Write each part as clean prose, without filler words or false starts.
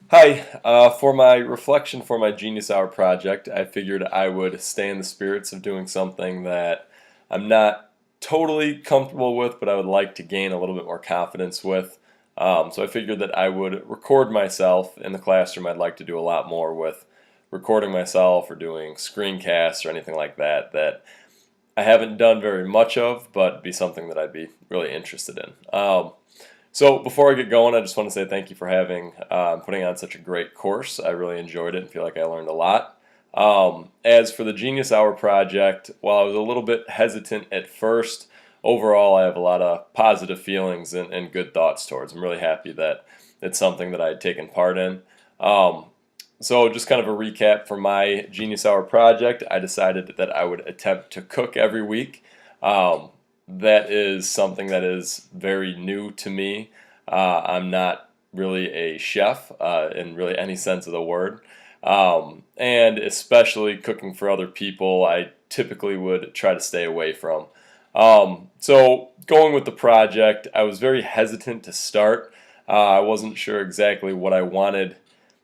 Hi, for my reflection for my Genius Hour project, I figured I would stay in the spirits of doing something that I'm not totally comfortable with, but I would like to gain a little bit more confidence with. So I figured that I would record myself in the classroom. I'd like to do a lot more with recording myself or doing screencasts or anything like that that I haven't done very much of, but be something that I'd be really interested in. So before I get going, I just want to say thank you for having putting on such a great course. I really enjoyed it and feel like I learned a lot. As for the Genius Hour project, while I was a little bit hesitant at first, overall I have a lot of positive feelings and good thoughts towards. I'm really happy that it's something that I had taken part in. Um, so just kind of a recap for my Genius Hour project, I decided that I would attempt to cook every week. Um, that is something that is very new to me. I'm not really a chef in really any sense of the word. And especially cooking for other people, I typically would try to stay away from. So going with the project, I was very hesitant to start. I wasn't sure exactly what I wanted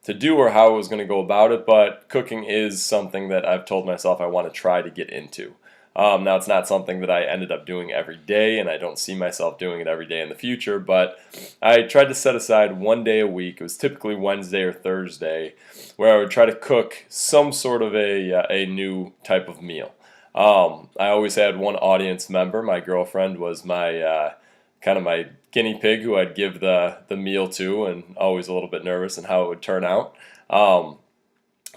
to do or how I was going to go about it, but cooking is something that I've told myself I want to try to get into. Now, it's not something that I ended up doing every day, and I don't see myself doing it every day in the future, but I tried to set aside one day a week. It was typically Wednesday or Thursday, where I would try to cook some sort of a new type of meal. I always had one audience member. My girlfriend was my kind of my guinea pig who I'd give the meal to, and always a little bit nervous in how it would turn out. Um,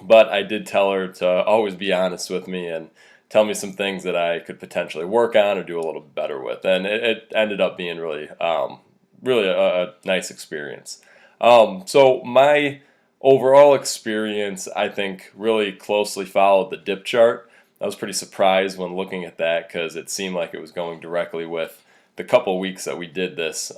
but I did tell her to always be honest with me and tell me some things that I could potentially work on or do a little bit better with. And it ended up being really a nice experience. So my overall experience, I think, really closely followed the dip chart. I was pretty surprised when looking at that because it seemed like it was going directly with the couple weeks that we did this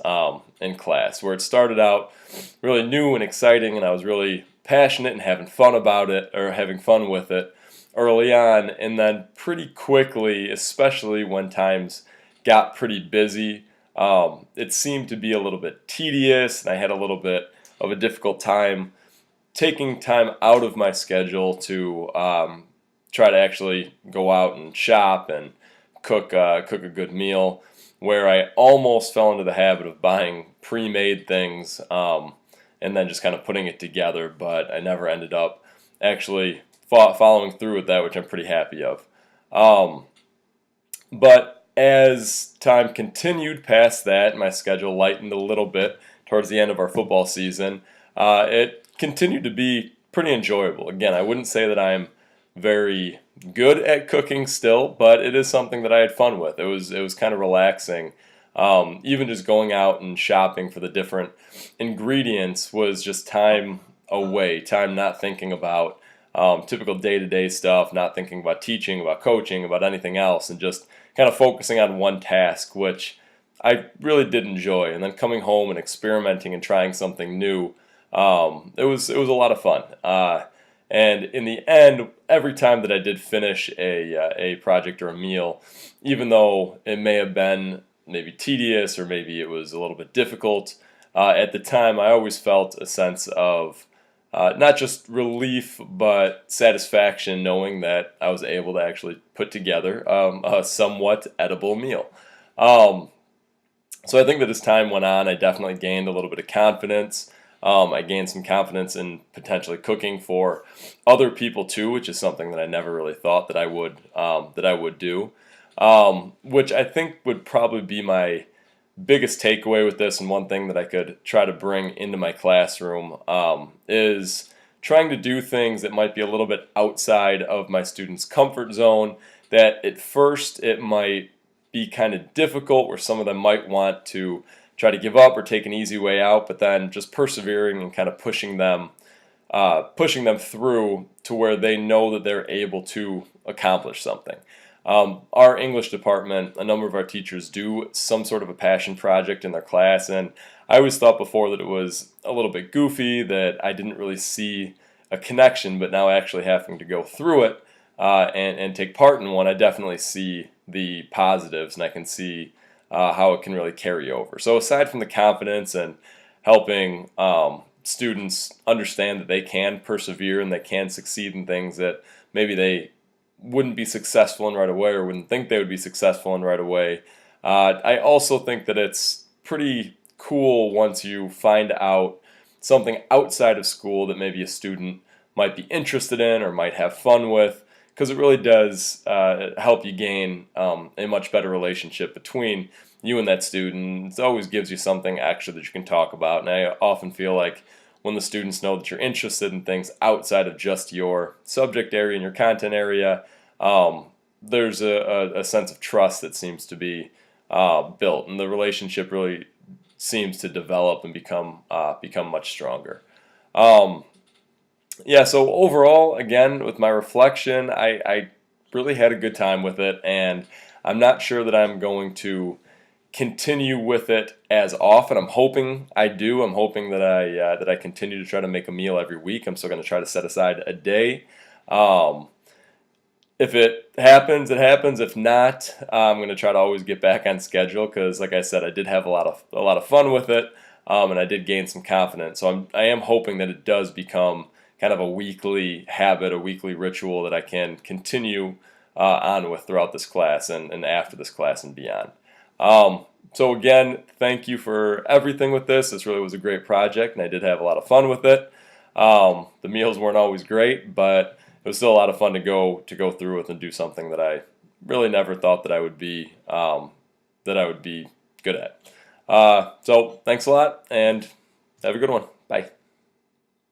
in class, where it started out really new and exciting, and I was really passionate and having fun about it or having fun with it early on, and then pretty quickly, especially when times got pretty busy, it seemed to be a little bit tedious, and I had a little bit of a difficult time taking time out of my schedule to try to actually go out and shop and cook a good meal. Where I almost fell into the habit of buying pre-made things and then just kind of putting it together, but I never ended up actually following through with that, which I'm pretty happy of. Um, but as time continued past that, my schedule lightened a little bit towards the end of our football season. It continued to be pretty enjoyable. Again, I wouldn't say that I'm very good at cooking still, but it is something that I had fun with. It was kind of relaxing. Even just going out and shopping for the different ingredients was just time away, time not thinking about typical day-to-day stuff, not thinking about teaching, about coaching, about anything else, and just kind of focusing on one task, which I really did enjoy. And then coming home and experimenting and trying something new, it was a lot of fun. And in the end, every time that I did finish a project or a meal, even though it may have been maybe tedious or maybe it was a little bit difficult, at the time I always felt a sense of not just relief but satisfaction knowing that I was able to actually put together a somewhat edible meal. Um, so I think that as time went on, I definitely gained a little bit of confidence. I gained some confidence in potentially cooking for other people too, which is something that I never really thought that I would do. Which I think would probably be my biggest takeaway with this, and one thing that I could try to bring into my classroom is trying to do things that might be a little bit outside of my students' comfort zone. That at first it might be kind of difficult, where some of them might want to try to give up or take an easy way out, but then just persevering and kind of pushing them through to where they know that they're able to accomplish something. Our English department, a number of our teachers do some sort of a passion project in their class, and I always thought before that it was a little bit goofy, that I didn't really see a connection, but now actually having to go through it and take part in one, I definitely see the positives, and I can see how it can really carry over. So aside from the confidence and helping students understand that they can persevere and they can succeed in things that maybe they wouldn't be successful in right away or wouldn't think they would be successful in right away. I also think that it's pretty cool once you find out something outside of school that maybe a student might be interested in or might have fun with, because it really does help you gain a much better relationship between you and that student. It always gives you something extra that you can talk about, and I often feel like when the students know that you're interested in things outside of just your subject area and your content area, there's a sense of trust that seems to be built, and the relationship really seems to develop and become much stronger. Yeah, so overall, again, with my reflection, I really had a good time with it, and I'm not sure that I'm going to continue with it as often. I'm hoping I do. I'm hoping that I continue to try to make a meal every week. I'm still going to try to set aside a day. If it happens, it happens. If not, I'm going to try to always get back on schedule because, like I said, I did have a lot of fun with it, and I did gain some confidence. So I am hoping that it does become kind of a weekly habit, a weekly ritual that I can continue on with throughout this class and after this class and beyond. So again, thank you for everything with this. This really was a great project, and I did have a lot of fun with it. The meals weren't always great, but it was still a lot of fun to go through with and do something that I really never thought that I would be good at. So thanks a lot, and have a good one. Bye.